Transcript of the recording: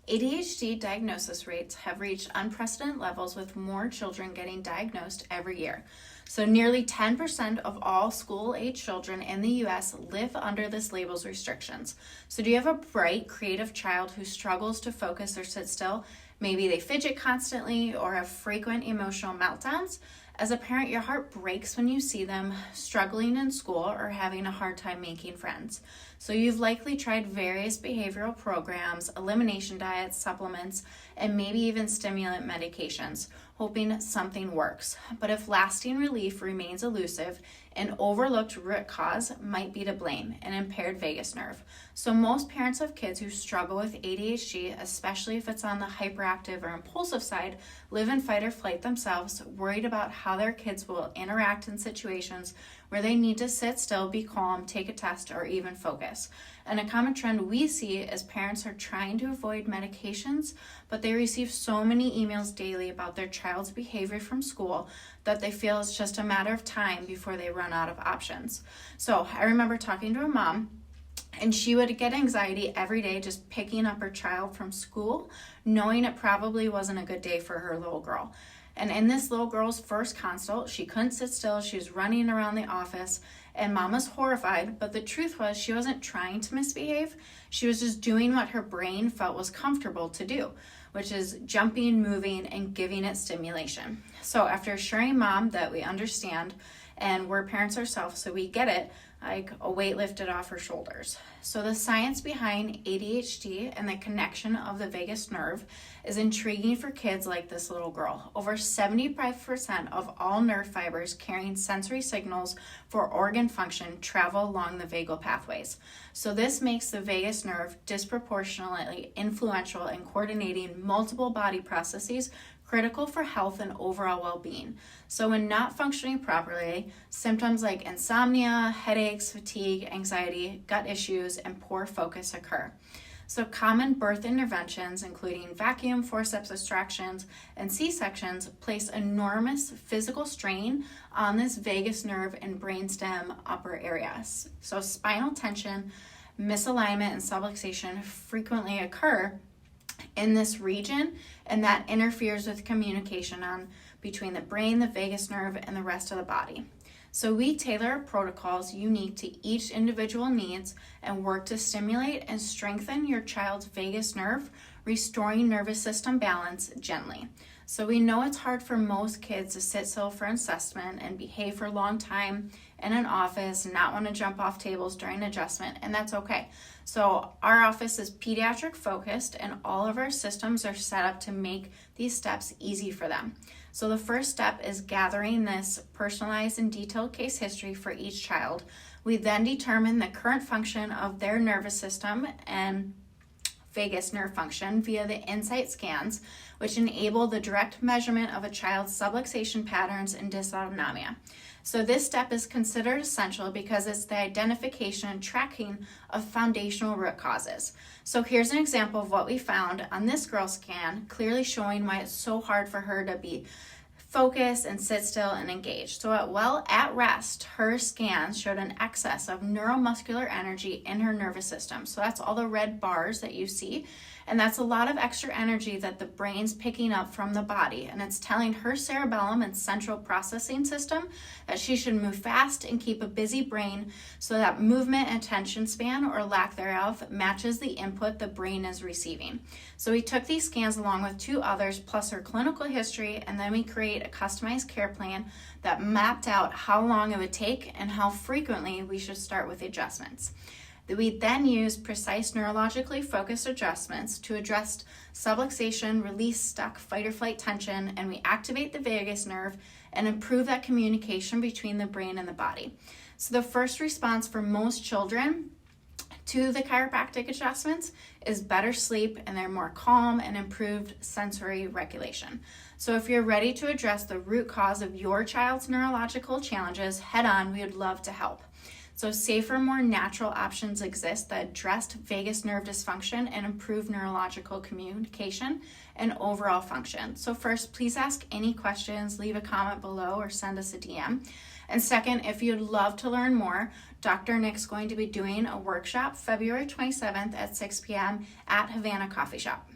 ADHD diagnosis rates have reached unprecedented levels with more children getting diagnosed every year. So nearly 10% of all school-age children in the U.S. live under this label's restrictions. So do you have a bright, creative child who struggles to focus or sit still? Maybe they fidget constantly or have frequent emotional meltdowns. As a parent, your heart breaks when you see them struggling in school or having a hard time making friends. So you've likely tried various behavioral programs, elimination diets, supplements, and maybe even stimulant medications, hoping something works. But if lasting relief remains elusive, an overlooked root cause might be to blame, an impaired vagus nerve. So most parents of kids who struggle with ADHD, especially if it's on the hyperactive or impulsive side, live in fight or flight themselves, worried about how their kids will interact in situations where they need to sit still, be calm, take a test, or even focus. And a common trend we see is parents are trying to avoid medications, but they receive so many emails daily about their child's behavior from school that they feel it's just a matter of time before they run out of options. So I remember talking to a mom, and she would get anxiety every day just picking up her child from school, knowing it probably wasn't a good day for her little girl. And in this little girl's first consult, she couldn't sit still. She was running around the office, and mom was horrified. But the truth was, she wasn't trying to misbehave. She was just doing what her brain felt was comfortable to do, which is jumping, moving, and giving it stimulation. So after assuring mom that we understand and we're parents ourselves, so we get it, like a weight lifted off her shoulders. So the science behind ADHD and the connection of the vagus nerve is intriguing for kids like this little girl. Over 75% of all nerve fibers carrying sensory signals for organ function travel along the vagal pathways. So this makes the vagus nerve disproportionately influential in coordinating multiple body processes critical for health and overall well-being. So when not functioning properly, symptoms like insomnia, headaches, fatigue, anxiety, gut issues, and poor focus occur. So common birth interventions, including vacuum, forceps extractions, and C-sections, place enormous physical strain on this vagus nerve and brainstem upper areas. So spinal tension, misalignment, and subluxation frequently occur in this region, and that interferes with communication between the brain, the vagus nerve, and the rest of the body. So we tailor protocols unique to each individual needs and work to stimulate and strengthen your child's vagus nerve, restoring nervous system balance gently. So we know it's hard for most kids to sit still for an assessment and behave for a long time in an office, not want to jump off tables during adjustment, and that's okay. So our office is pediatric focused, and all of our systems are set up to make these steps easy for them. So the first step is gathering this personalized and detailed case history for each child. We then determine the current function of their nervous system and vagus nerve function via the insight scans, which enable the direct measurement of a child's subluxation patterns and dysautonomia. So this step is considered essential because it's the identification and tracking of foundational root causes. So here's an example of what we found on this girl's scan, clearly showing why it's so hard for her to be focused and sit still and engaged. So at rest, her scans showed an excess of neuromuscular energy in her nervous system. So that's all the red bars that you see. And that's a lot of extra energy that the brain's picking up from the body. And it's telling her cerebellum and central processing system that she should move fast and keep a busy brain so that movement and attention span, or lack thereof, matches the input the brain is receiving. So we took these scans along with 2 others plus her clinical history, and then we create a customized care plan that mapped out how long it would take and how frequently we should start with adjustments. We then use precise neurologically focused adjustments to address subluxation, release stuck fight or flight tension, and we activate the vagus nerve and improve that communication between the brain and the body. So the first response for most children to the chiropractic adjustments is better sleep, and they're more calm and improved sensory regulation. So if you're ready to address the root cause of your child's neurological challenges head on, we would love to help. So safer, more natural options exist that address vagus nerve dysfunction and improve neurological communication and overall function. So first, please ask any questions, leave a comment below, or send us a DM. And second, if you'd love to learn more, Dr. Nick's going to be doing a workshop February 27th at 6 p.m. at Havana Coffee Shop.